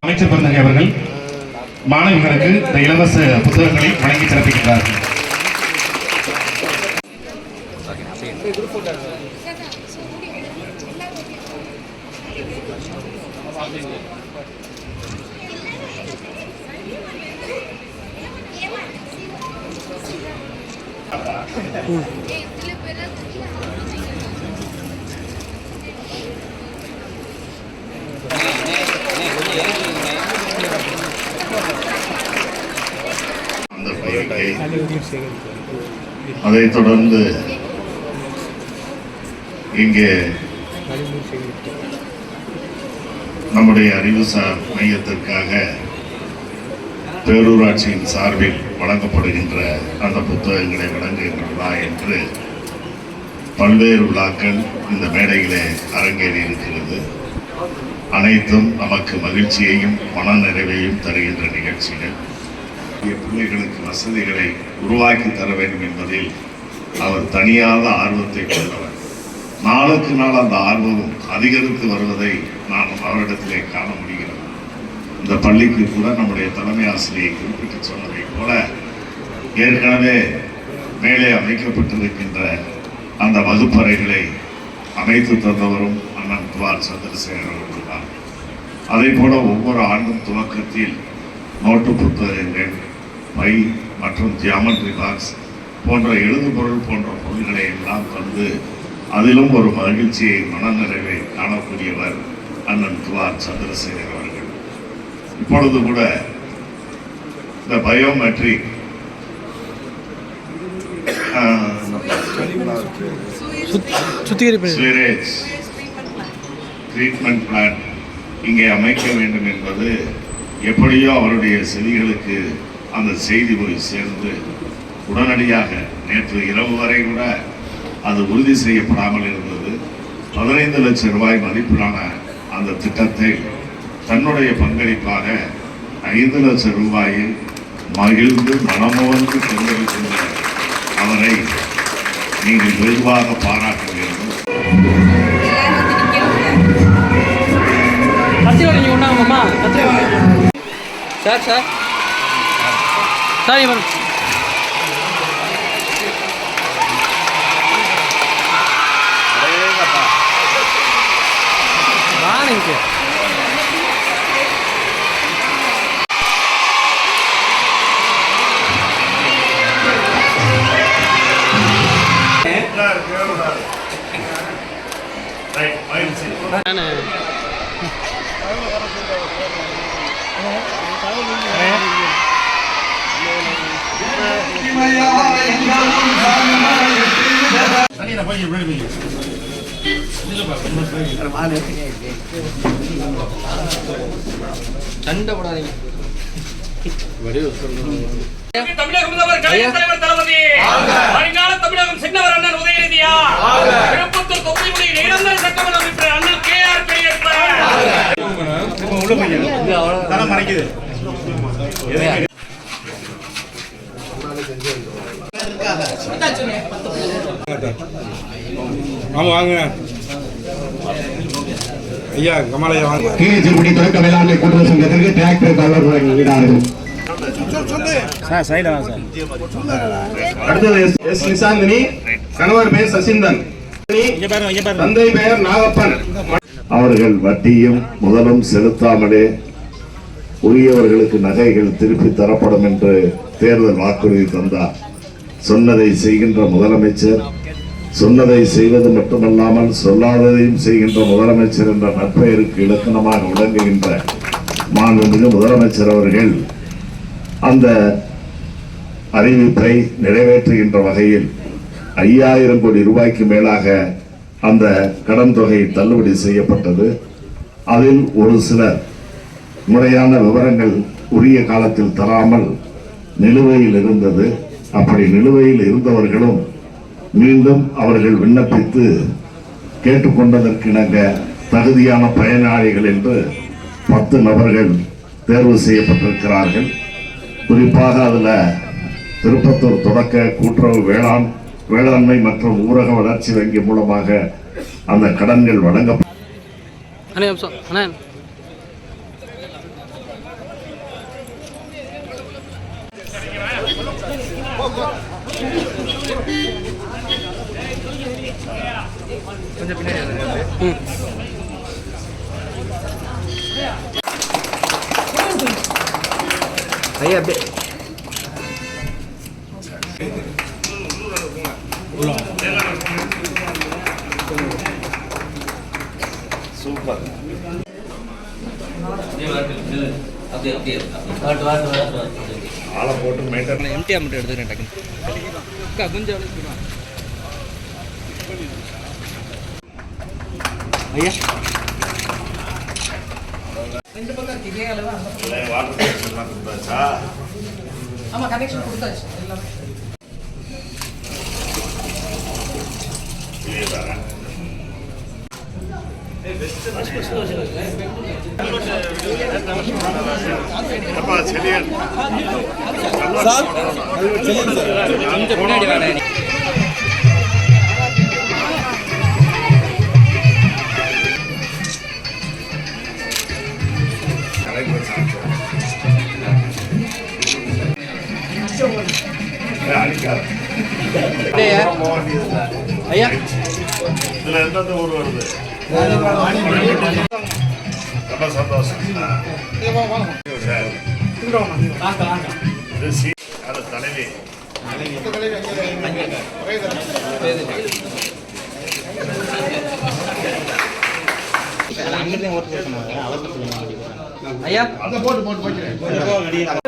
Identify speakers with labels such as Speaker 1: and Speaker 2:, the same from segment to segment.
Speaker 1: அமைச்சர் பெருந்தகை அவர்கள் மாணவர்களுக்கு இந்த இலவச புத்தகங்களை வழங்கி சிறப்பிக்கிறார்கள். அதைத் தொடர்ந்து இங்கே நம்முடைய அறிவுசார் மையத்திற்காக பேரூராட்சியின் சார்பில் வழங்கப்படுகின்ற அந்த புத்தகங்களை வழங்குகின்ற விழா என்று பல்வேறு விழாக்கள் இந்த மேடையிலே அரங்கேறி இருக்கிறது. அனைத்தும் நமக்கு மகிழ்ச்சியையும் மன நிறைவையும் தருகின்ற நிகழ்ச்சிகள். பிள்ளைகளுக்கு வசதிகளை உருவாக்கி தர வேண்டும் என்பதில் அவர் தனியாத ஆர்வத்தை கொண்டவர். நாளுக்கு நாள் அந்த ஆர்வம் அதிகரித்து வருவதை நாம் அவரிடத்திலே காண முடிகிறது. இந்த பள்ளிக்கு கூட நம்முடைய தலைமை ஆசிரியை குறிப்பிட்டு சொன்னதை போல ஏற்கனவே மேலே அமைக்கப்பட்டிருக்கின்ற அந்த வகுப்பறைகளை அமைத்து தந்தவரும் அண்ணன் துவார் சந்திரசேகர் அவர்கள் தான். அதே போல ஒவ்வொரு ஆண்டும் துவக்கத்தில் நோட்டு புத்தகங்கள், பை மற்றும் ஜியாமெட்ரி பாக்ஸ் போன்ற எழுதுபொருள் போன்ற பொருள்களை எல்லாம் தந்து அதிலும் ஒரு மகிழ்ச்சியை மனநிறைவை காணக்கூடியவர் அண்ணன் துவார் சந்திரசேகர் அவர்கள். இப்பொழுது கூட இந்த பயோமெட்ரிக் ஸ்வீரேஜ் ட்ரீட்மெண்ட் பிளான் இங்கே அமைக்க வேண்டும் என்பது எப்படியோ அவருடைய செவிகளுக்கு அந்த செய்தி போய் சேர்ந்து உடனடியாக நேற்று இரவு வரை கூட அது உறுதி செய்யப்படாமல் இருந்தது. 15 லட்சம் ரூபாய் மதிப்பிலான அந்த திட்டத்தை தன்னுடைய பங்களிப்பாக 5 லட்சம் ரூபாயை மகிழ்ந்து மனமோர்ந்து தேர்ந்தெடுக்கின்ற அவரை நீங்கள் வெகுவாக பாராட்ட வேண்டும்.
Speaker 2: சார் சார் சார் இவன் வாங்க சண்டை போடாதீங்க.
Speaker 3: தமிழக முதல்வர் கலைஞர் தலைவர் தளபதி வருங்கால தமிழகம் சின்னவர் அண்ணன் உதயநிதியா திருப்பத்தூர் தொகுதியில் நிரந்தர சட்டமன்ற உறுப்பினர் அண்ணன் KR பெரியப்பா
Speaker 4: வாங்க ஐயா கமலையா வாங்க.
Speaker 5: கீழ்ச்சிக்குடி தொடக்க வேளாண்மை கூட்டுறவு சங்கத்திற்கு டிராக்டர் கவர் வழங்குகிறார்கள். அடுத்தது எஸ் நிசாந்தினி, கணவர் பெயர் சசிந்தன், தந்தை பெயர் நாகப்பன்.
Speaker 6: அவர்கள் வட்டியும் முதலும் செலுத்தாமலே உரியவர்களுக்கு நகைகள் திருப்பி தரப்படும் என்று தேர்தல் வாக்குறுதி தந்தார். சொன்னதை செய்கின்ற முதலமைச்சர், சொன்னதை செய்வது மட்டுமல்லாமல் சொல்லாததையும் செய்கின்ற முதலமைச்சர் என்ற நற்பெயருக்கு இலக்கணமாக விளங்குகின்ற மாண்புமிகு முதலமைச்சர் அவர்கள் அந்த அறிவிப்பை நிறைவேற்றுகின்ற வகையில் 5000 கோடி ரூபாய்க்கு மேலாக அந்த கடன் தொகை தள்ளுபடி செய்யப்பட்டது. அதில் ஒரு சிலர் முறையான விவரங்கள் உரிய காலத்தில் தராமல் நிலுவையில் இருந்தது. அப்படி நிலுவையில் இருந்தவர்களும் மீண்டும் அவர்கள் விண்ணப்பித்து கேட்டுக்கொண்டதற்கிணங்க தகுதியான பயனாளிகள் என்று 10 நபர்கள் தேர்வு செய்யப்பட்டிருக்கிறார்கள். குறிப்பாக அதில் திருப்பத்தூர் தொடக்க கூட்டுறவு வேளாண் வேளாண்மை மற்றும் ஊரக வளர்ச்சி வங்கி மூலமாக அந்த கடன்கள் வழங்க
Speaker 2: அண்ணே நிமிஷம் அண்ணே கொஞ்சம் பின்னாடி ஐயா அப்படியே
Speaker 6: சூப்பர். ஆளை போட்டு மெயின்டைன்
Speaker 2: எம்டிஆர் மட்டும் எடுத்துக்கிறேன் டக்குன்னு அக்கா கொஞ்சம் ஐயா ரெண்டு பக்கம் இதே அளவு
Speaker 6: வாட்டர் கனெக்ஷன் எல்லாம் கொடுத்தாச்சா?
Speaker 2: ஆமாம் கனெக்ஷன் கொடுத்தாச்சு எல்லாமே
Speaker 6: இல்லையா? செடியன்
Speaker 2: கொஞ்சம் பின்னாடி வேணாம் ஐயா
Speaker 6: இதுல எந்தெந்த ஊர் வருது? ரொம்ப சந்தோஷம். அது தலைவி
Speaker 2: ஐயா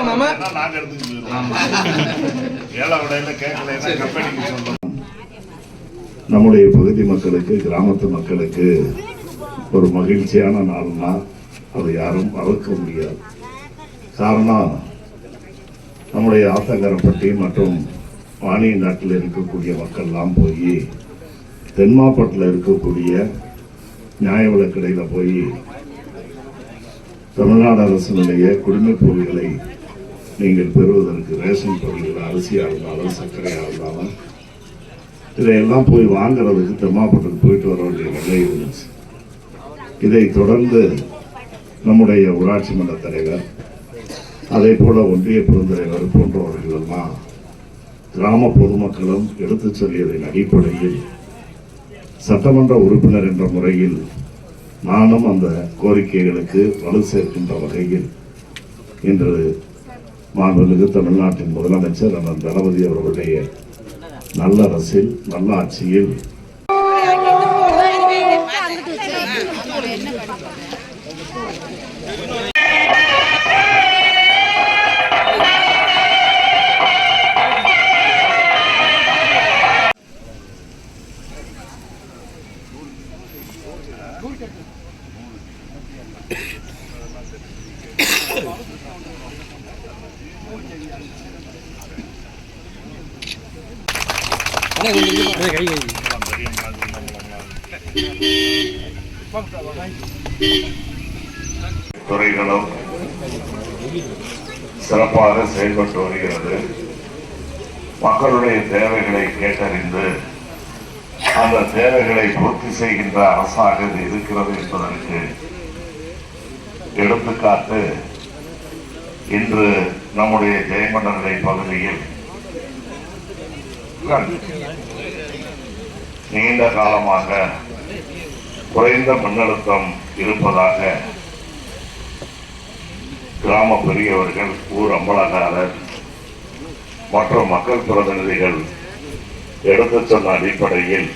Speaker 2: மாமா
Speaker 6: நாங்க எடுத்துக்கிட்டு ஏழை விடையில கேட்கல கம்பெனிக்கு சொந்தம். நம்முடைய பகுதி மக்களுக்கு கிராமத்து மக்களுக்கு ஒரு மகிழ்ச்சியான நாள்னா அதை யாரும் மறக்க முடியாது. காரணம் நம்முடைய ஆத்தங்கரப்பட்டி மற்றும் வாணிய நாட்டில் இருக்கக்கூடிய மக்கள்லாம் போய் தென்மாப்பட்டில் இருக்கக்கூடிய நியாய விலைக்கடையில் போய் தமிழ்நாடு அரசினுடைய குடிமைப் பொருட்களை நீங்கள் பெறுவதற்கு ரேஷன் பொருட்கள் அரிசியாக இருந்தாலும் சர்க்கரையாக இருந்தாலும் இதையெல்லாம் போய் வாங்குறதுக்கு தெம்மாப்பட்டுக்கு போயிட்டு வர வேண்டிய நிலை இருந்துச்சு. இதை தொடர்ந்து நம்முடைய ஊராட்சி மன்ற தலைவர் அதே போல ஒன்றிய பெருந்தலைவர் போன்றவர்கள் எல்லாம் கிராம பொதுமக்களும் எடுத்துச் சொல்லியதன் அடிப்படையில் சட்டமன்ற உறுப்பினர் என்ற முறையில் நானும் அந்த கோரிக்கைகளுக்கு வலு சேர்க்கின்ற வகையில் இன்று மாண்புமிகு தமிழ்நாட்டின் முதலமைச்சர் அண்ணன் தளபதி அவர்களுடைய நல்ல அரசில் நல்ல ஆட்சியில் துறைகளும் சிறப்பாக செயல்பட்டு வருகிறது. மக்களுடைய தேவைகளை கேட்டறிந்து அந்த தேவைகளை பூர்த்தி செய்கின்ற அரசாக இது இருக்கிறது என்பதற்கு எடுத்துக்காட்டு இன்று நம்முடைய ஜெயமண்டலை பகுதியில் நீண்ட காலமாக குறைந்த மின்னழுத்தம் இருப்பதாக கிராம பெரியவர்கள், ஊர் அம்பலக்காரர் மற்றும் மக்கள் பிரதிநிதிகள் எடுத்துச் சொன்ன அடிப்படையில்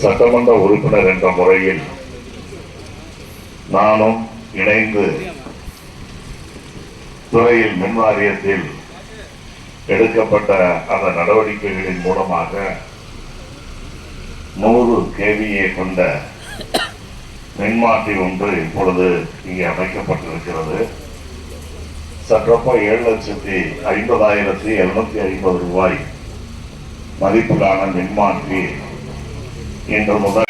Speaker 6: சட்டமன்ற உறுப்பினர் என்ற முறையில் நானும் இணைந்து துறையில் மின்வாரியத்தில் எடுக்கப்பட்ட அந்த நடவடிக்கைகளின் மூலமாக 100 kVA கொண்ட மின்மாற்றி ஒன்று இப்பொழுது இங்கே அமைக்கப்பட்டிருக்கிறது. சற்றப்ப 7,50,750 ரூபாய் மதிப்பிலான மின்மாற்றி இன்று முதல்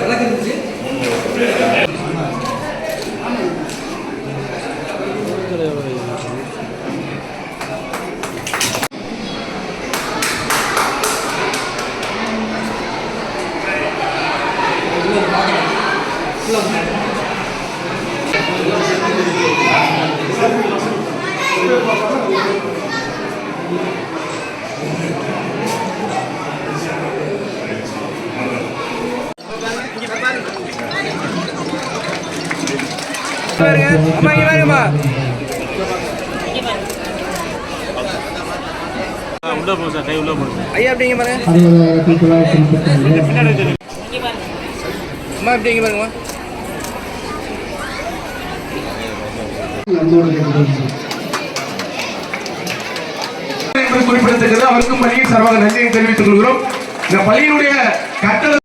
Speaker 2: விளக்கு இருந்துச்சு. அம்மா இங்க பாருங்கம்மா. ஐயா அப்படிங்க பாருங்க. அம்மா இப்படி இங்க பாருங்கம்மா.
Speaker 5: குறிப்பிடத்தக்கது. அவருக்கும் பள்ளியின் சார்பாக நன்றியை தெரிவித்துக் கொள்கிறோம். இந்த பள்ளியினுடைய கட்டளை